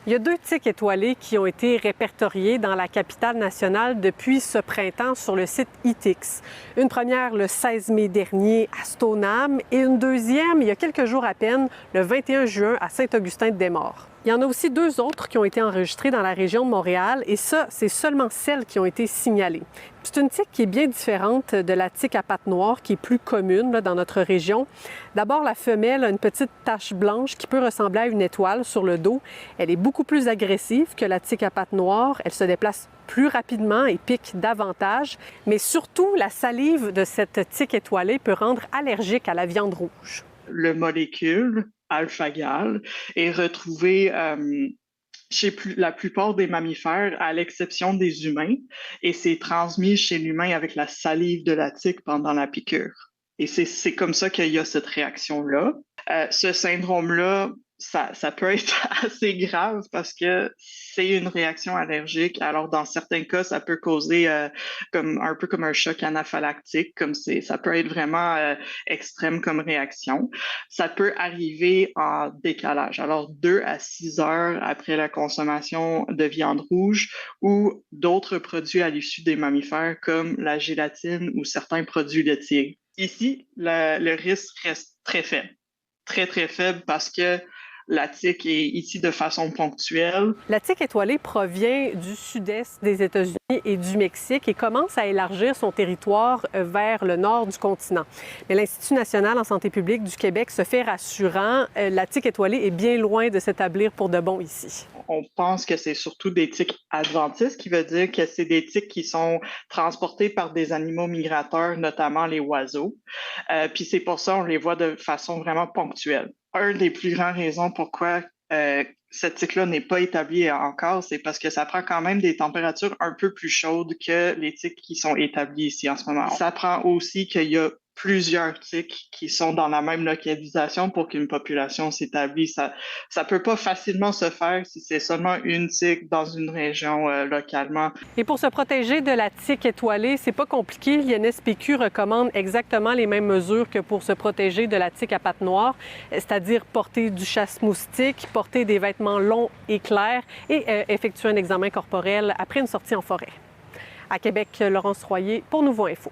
Il y a 2 tiques étoilées qui ont été répertoriées dans la capitale nationale depuis ce printemps sur le site ITIX. Une première le 16 mai dernier à Stoneham et une deuxième il y a quelques jours à peine, le 21 juin à Saint-Augustin-de-Desmaures. Il y en a aussi 2 autres qui ont été enregistrées dans la région de Montréal et ça, c'est seulement celles qui ont été signalées. C'est une tique qui est bien différente de la tique à pattes noires qui est plus commune dans notre région. D'abord, la femelle a une petite tache blanche qui peut ressembler à une étoile sur le dos. Elle est beaucoup plus agressive que la tique à pattes noires. Elle se déplace plus rapidement et pique davantage. Mais surtout, la salive de cette tique étoilée peut rendre allergique à la viande rouge. Le molécule alpha-gal est retrouvé chez la plupart des mammifères, à l'exception des humains, et c'est transmis chez l'humain avec la salive de la tique pendant la piqûre. Et c'est comme ça qu'il y a cette réaction-là. Ce syndrome-là, ça peut être assez grave parce que c'est une réaction allergique. Alors, dans certains cas, ça peut causer un peu comme un choc anaphylactique, ça peut être vraiment extrême comme réaction. Ça peut arriver en décalage. Alors, 2 à 6 heures après la consommation de viande rouge ou d'autres produits à l'issue des mammifères comme la gélatine ou certains produits laitiers. Ici, le risque reste très faible. Très, très faible parce que la tique est ici de façon ponctuelle. La tique étoilée provient du sud-est des États-Unis et du Mexique et commence à élargir son territoire vers le nord du continent. Mais l'Institut national en santé publique du Québec se fait rassurant. La tique étoilée est bien loin de s'établir pour de bon ici. On pense que c'est surtout des tiques adventices, ce qui veut dire que c'est des tiques qui sont transportées par des animaux migrateurs, notamment les oiseaux. Puis c'est pour ça qu'on les voit de façon vraiment ponctuelle. Une des plus grandes raisons pourquoi cette tique-là n'est pas établie encore, c'est parce que ça prend quand même des températures un peu plus chaudes que les tiques qui sont établies ici en ce moment. Ça prend aussi qu'il y a plusieurs tiques qui sont dans la même localisation pour qu'une population s'établisse. Ça peut pas facilement se faire si c'est seulement une tique dans une région localement. Et pour se protéger de la tique étoilée, c'est pas compliqué. L'INSPQ recommande exactement les mêmes mesures que pour se protéger de la tique à pattes noires, c'est-à-dire porter du chasse-moustique, porter des vêtements longs et clairs et effectuer un examen corporel après une sortie en forêt. À Québec, Laurence Royer pour Nouveau Info.